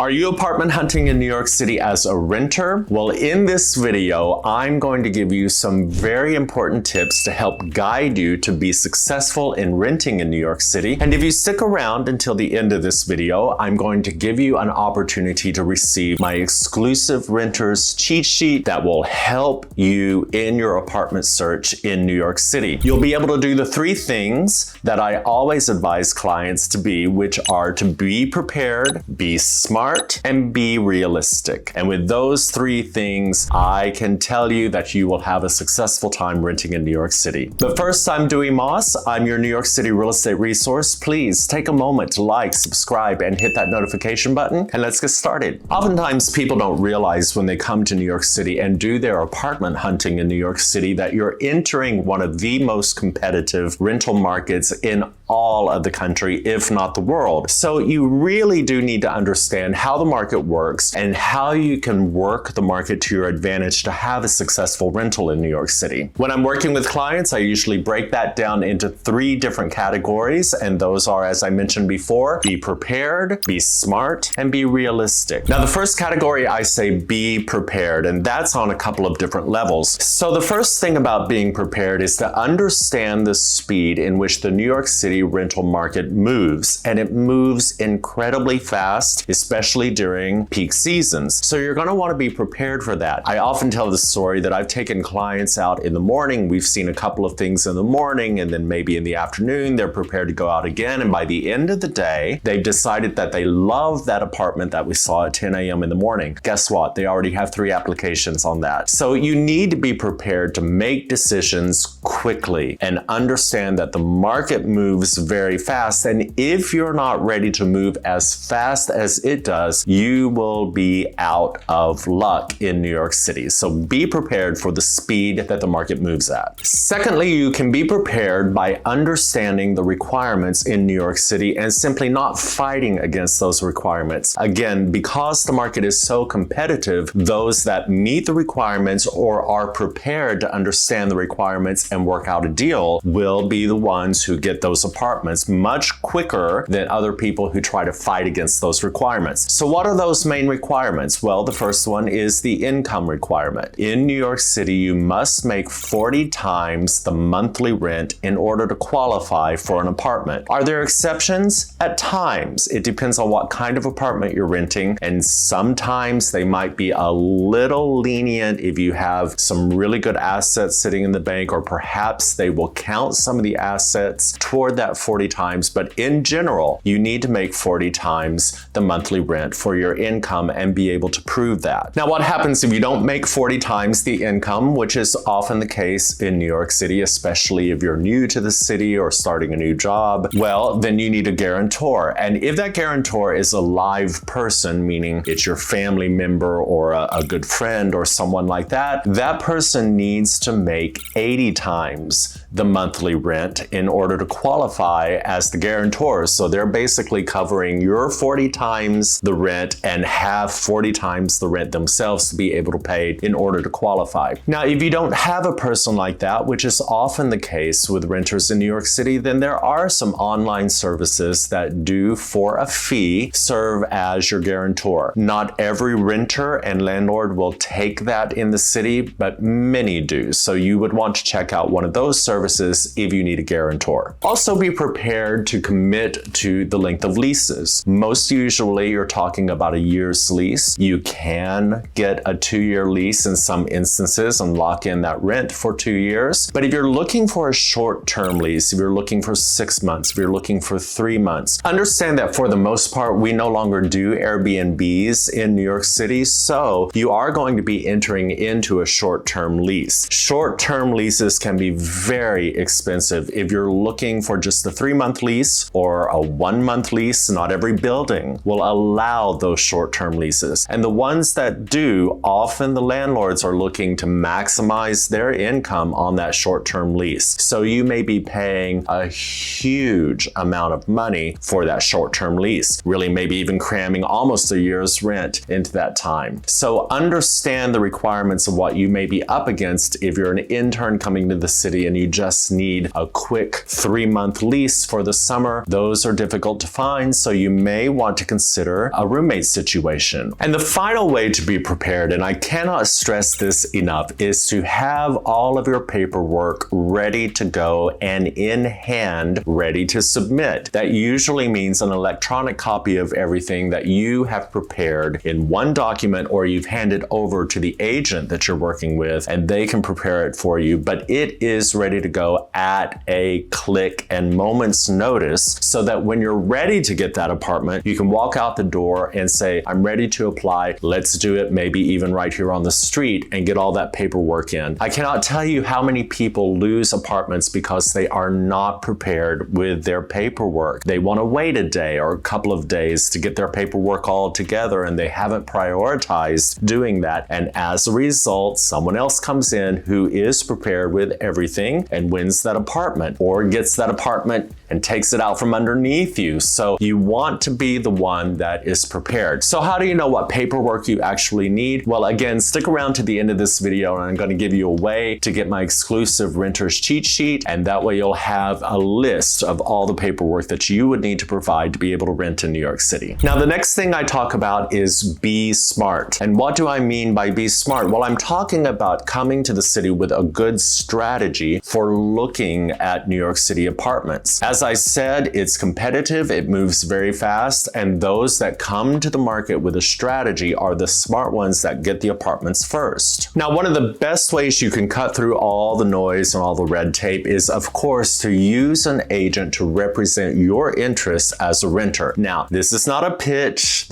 Are you apartment hunting in New York City as a renter? Well, in this video, I'm going to give you some very important tips to help guide you to be successful in renting in New York City. And if you stick around until the end of this video, I'm going to give you an opportunity to receive my exclusive renter's cheat sheet that will help you in your apartment search in New York City. You'll be able to do the three things that I always advise clients to be, which are to be prepared, be smart, and be realistic. And with those three things, I can tell you that you will have a successful time renting in New York City. But first, I'm Dewey Moss. I'm your New York City real estate resource. Please take a moment to like, subscribe, and hit that notification button, and let's get started. Oftentimes, people don't realize when they come to New York City and do their apartment hunting in New York City that you're entering one of the most competitive rental markets in all of the country, if not the world. So you really do need to understand how the market works and how you can work the market to your advantage to have a successful rental in New York City. When I'm working with clients, I usually break that down into three different categories, and those are, as I mentioned before, be prepared, be smart, and be realistic. Now, the first category, I say be prepared, and that's on a couple of different levels. So the first thing about being prepared is to understand the speed in which the New York City rental market moves, and it moves incredibly fast, especially during peak seasons. So you're going to want to be prepared for that. I often tell the story that I've taken clients out in the morning. We've seen a couple of things in the morning, and then maybe in the afternoon, they're prepared to go out again. And by the end of the day, they've decided that they love that apartment that we saw at 10 a.m. in the morning. Guess what? They already have 3 applications on that. So you need to be prepared to make decisions quickly and understand that the market moves very fast. And if you're not ready to move as fast as it does, you will be out of luck in New York City. So be prepared for the speed that the market moves at. Secondly, you can be prepared by understanding the requirements in New York City and simply not fighting against those requirements. Again, because the market is so competitive, those that meet the requirements or are prepared to understand the requirements and work out a deal will be the ones who get those apartments much quicker than other people who try to fight against those requirements. So what are those main requirements? Well, the first one is the income requirement. In New York City, you must make 40 times the monthly rent in order to qualify for an apartment. Are there exceptions? At times. It depends on what kind of apartment you're renting, and sometimes they might be a little lenient if you have some really good assets sitting in the bank, or perhaps they will count some of the assets toward that 40 times. But in general, you need to make 40 times the monthly rent for your income and be able to prove that. Now, what happens if you don't make 40 times the income, which is often the case in New York City, especially if you're new to the city or starting a new job? Well, then you need a guarantor. And if that guarantor is a live person, meaning it's your family member or a good friend or someone like that, that person needs to make 80 times the monthly rent in order to qualify as the guarantor. So they're basically covering your 40 times the rent and have 40 times the rent themselves to be able to pay in order to qualify. Now, if you don't have a person like that, which is often the case with renters in New York City, then there are some online services that do, for a fee, serve as your guarantor. Not every renter and landlord will take that in the city, but many do. So you would want to check out one of those services if you need a guarantor. Also, be prepared to commit to the length of leases. Most usually, you're talking about a year's lease. You can get a 2-year lease in some instances and lock in that rent for 2 years. But if you're looking for a short-term lease, if you're looking for 6 months, if you're looking for 3 months, understand that for the most part, we no longer do Airbnbs in New York City. So you are going to be entering into a short-term lease. Short-term leases can be very expensive. If you're looking for just a 3-month lease or a 1-month lease, not every building will allow those short-term leases. And the ones that do, often the landlords are looking to maximize their income on that short-term lease. So you may be paying a huge amount of money for that short-term lease, really maybe even cramming almost a year's rent into that time. So understand the requirements of what you may be up against if you're an intern coming to the city and you just need a quick 3-month lease for the summer. Those are difficult to find, so you may want to consider or a roommate situation. And the final way to be prepared, and I cannot stress this enough, is to have all of your paperwork ready to go and in hand, ready to submit. That usually means an electronic copy of everything that you have prepared in one document, or you've handed over to the agent that you're working with and they can prepare it for you, but it is ready to go at a click and moment's notice, so that when you're ready to get that apartment, you can walk out the door and say, I'm ready to apply. Let's do it, maybe even right here on the street, and get all that paperwork in. I cannot tell you how many people lose apartments because they are not prepared with their paperwork. They want to wait a day or a couple of days to get their paperwork all together, and they haven't prioritized doing that. And as a result, someone else comes in who is prepared with everything and wins that apartment, or gets that apartment and takes it out from underneath you. So you want to be the one that is prepared. So how do you know what paperwork you actually need? Well, again, stick around to the end of this video and I'm going to give you a way to get my exclusive renter's cheat sheet, and that way you'll have a list of all the paperwork that you would need to provide to be able to rent in New York City. Now, the next thing I talk about is be smart. And what do I mean by be smart? Well, I'm talking about coming to the city with a good strategy for looking at New York City apartments. As I said, it's competitive, it moves very fast, and those that come to the market with a strategy are the smart ones that get the apartments first. Now, one of the best ways you can cut through all the noise and all the red tape is, of course, to use an agent to represent your interests as a renter. Now, this is not a pitch.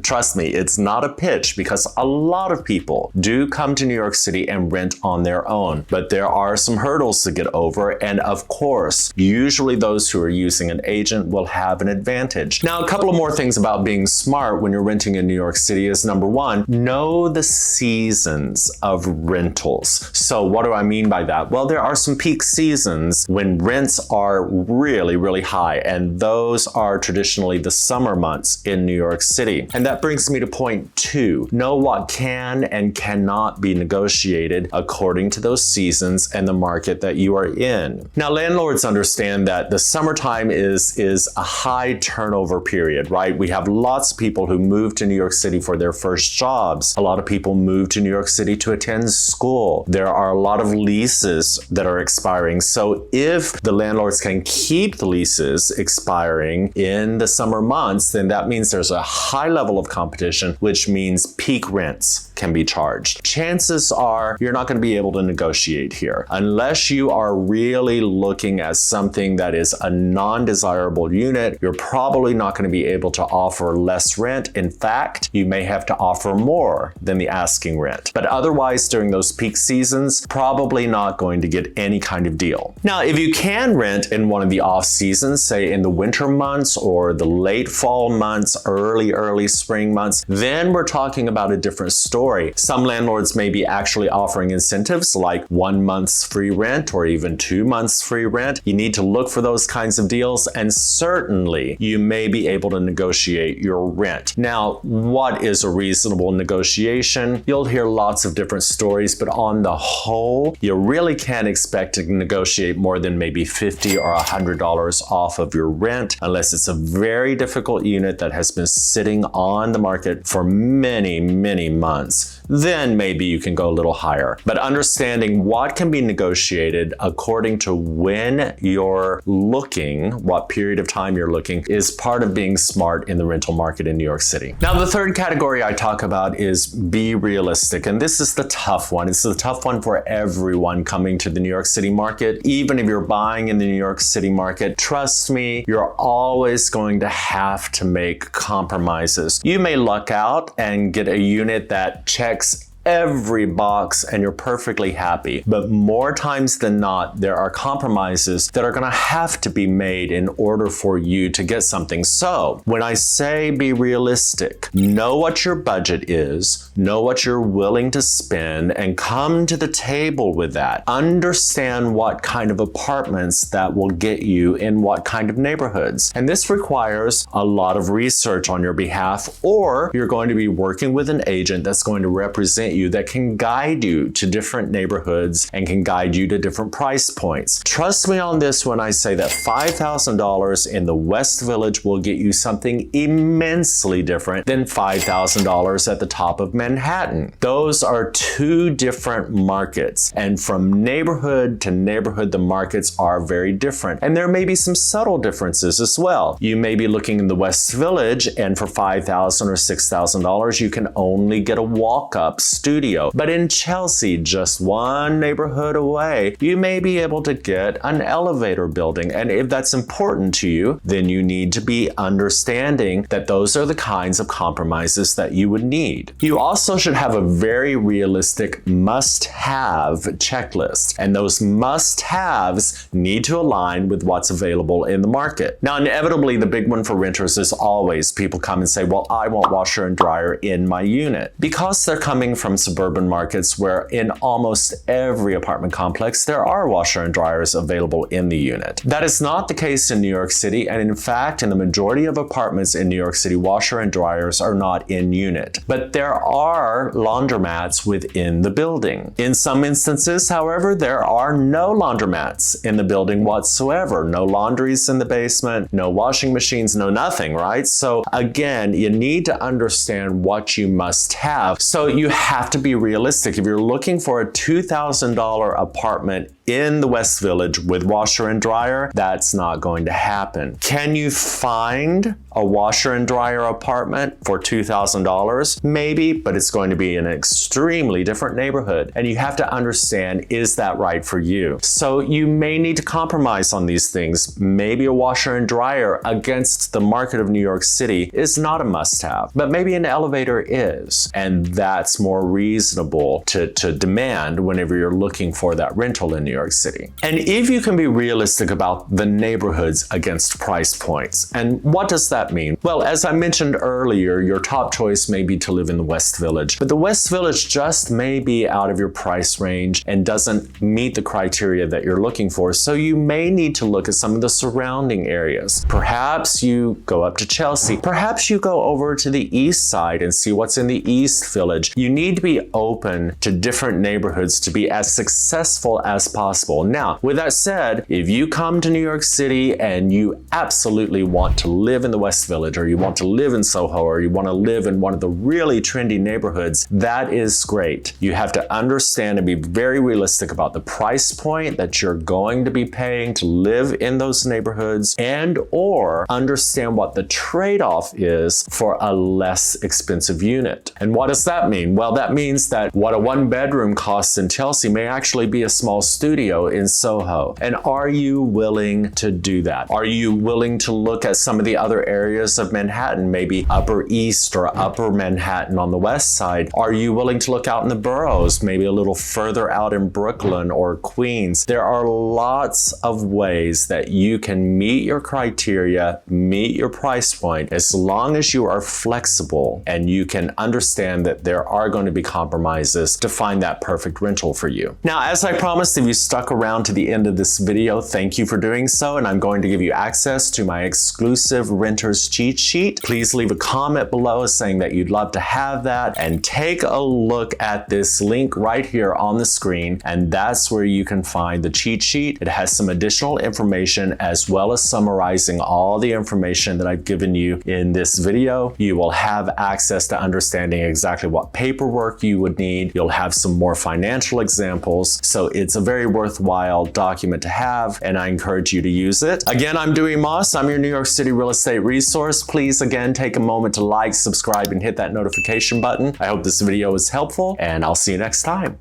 Trust me, it's not a pitch, because a lot of people do come to New York City and rent on their own, but there are some hurdles to get over, and of course, usually those who are using an agent will have an advantage. Now, a couple of more things about being smart when you're renting in New York City is, number one, know the seasons of rentals. So what do I mean by that? Well, there are some peak seasons when rents are really, really high, and those are traditionally the summer months in New York City. And that brings me to point two. Know what can and cannot be negotiated according to those seasons and the market that you are in. Now, landlords understand that the summertime is a high turnover period, right? We have lots of people who move to New York City for their first jobs. A lot of people move to New York City to attend school. There are a lot of leases that are expiring. So if the landlords can keep the leases expiring in the summer months, then that means there's a high level of competition, which means peak rents can be charged. Chances are you're not going to be able to negotiate here unless you are really looking at something that is a non-desirable unit. You're probably not going to be able to offer less rent. In fact, you may have to offer more than the asking rent. But otherwise, during those peak seasons, probably not going to get any kind of deal. Now, if you can rent in one of the off seasons, say in the winter months or the late fall months, early spring months, then we're talking about a different story. Some landlords may be actually offering incentives like 1 month's free rent or even 2 months free rent. You need to look for those kinds of deals, and certainly you may be able to negotiate your rent. Now, what is a reasonable negotiation? You'll hear lots of different stories, but on the whole, you really can't expect to negotiate more than maybe $50 or $100 off of your rent, unless it's a very difficult unit that has been sitting on the market for many, many months. Then maybe you can go a little higher. But understanding what can be negotiated according to when you're looking, what period of time you're looking, is part of being smart in the rental market in New York City. Now, the third category I talk about is be realistic. And this is the tough one. It's the tough one for everyone coming to the New York City market. Even if you're buying in the New York City market, trust me, you're always going to have to make compromises. You may luck out and get a unit that checks every box and you're perfectly happy. But more times than not, there are compromises that are going to have to be made in order for you to get something. So when I say be realistic, know what your budget is, know what you're willing to spend, and come to the table with that. Understand what kind of apartments that will get you in what kind of neighborhoods. And this requires a lot of research on your behalf, or you're going to be working with an agent that's going to represent at you that can guide you to different neighborhoods and can guide you to different price points. Trust me on this when I say that $5,000 in the West Village will get you something immensely different than $5,000 at the top of Manhattan. Those are two different markets, and from neighborhood to neighborhood, the markets are very different. And there may be some subtle differences as well. You may be looking in the West Village, and for $5,000 or $6,000, you can only get a walk-up studio. But in Chelsea, just one neighborhood away, you may be able to get an elevator building. And if that's important to you, then you need to be understanding that those are the kinds of compromises that you would need. You also should have a very realistic must-have checklist, and those must-haves need to align with what's available in the market. Now, inevitably, the big one for renters is always people come and say, well, I want washer and dryer in my unit. Because they're coming from suburban markets where in almost every apartment complex, there are washer and dryers available in the unit. That is not the case in New York City, and in fact, in the majority of apartments in New York City, washer and dryers are not in unit. But there are laundromats within the building. In some instances, however, there are no laundromats in the building whatsoever. No laundries in the basement, no washing machines, no nothing, right? So again, you need to understand what you must have. So you have to be realistic. If you're looking for a $2,000 apartment in the West Village with washer and dryer, that's not going to happen. Can you find a washer and dryer apartment for $2,000? Maybe, but it's going to be in an extremely different neighborhood. And you have to understand, is that right for you? So you may need to compromise on these things. Maybe a washer and dryer against the market of New York City is not a must-have, but maybe an elevator is. And that's more reasonable to demand whenever you're looking for that rental in New York City. And if you can be realistic about the neighborhoods against price points, and what does that mean? Well, as I mentioned earlier, your top choice may be to live in the West Village, but the West Village just may be out of your price range and doesn't meet the criteria that you're looking for. So you may need to look at some of the surrounding areas. Perhaps you go up to Chelsea. Perhaps you go over to the East Side and see what's in the East Village. You need to be open to different neighborhoods to be as successful as possible. Now, with that said, if you come to New York City and you absolutely want to live in the West Village, or you want to live in Soho, or you want to live in one of the really trendy neighborhoods, that is great. You have to understand and be very realistic about the price point that you're going to be paying to live in those neighborhoods, and or understand what the trade-off is for a less expensive unit. And what does that mean? Well, that means that what a one-bedroom costs in Chelsea may actually be a small studio in Soho. And are you willing to do that? Are you willing to look at some of the other areas of Manhattan, maybe Upper East or Upper Manhattan on the West Side? Are you willing to look out in the boroughs, maybe a little further out in Brooklyn or Queens? There are lots of ways that you can meet your criteria, meet your price point, as long as you are flexible and you can understand that there are going to be compromises to find that perfect rental for you. Now, as I promised, if you stuck around to the end of this video, thank you for doing so, and I'm going to give you access to my exclusive renter's cheat sheet. Please leave a comment below saying that you'd love to have that, and take a look at this link right here on the screen, and that's where you can find the cheat sheet. It has some additional information as well as summarizing all the information that I've given you in this video. You will have access to understanding exactly what paperwork you would need. You'll have some more financial examples, so it's a very worthwhile document to have, and I encourage you to use it. Again, I'm Dewey Moss. I'm your New York City real estate resource. Please, again, take a moment to like, subscribe, and hit that notification button. I hope this video was helpful, and I'll see you next time.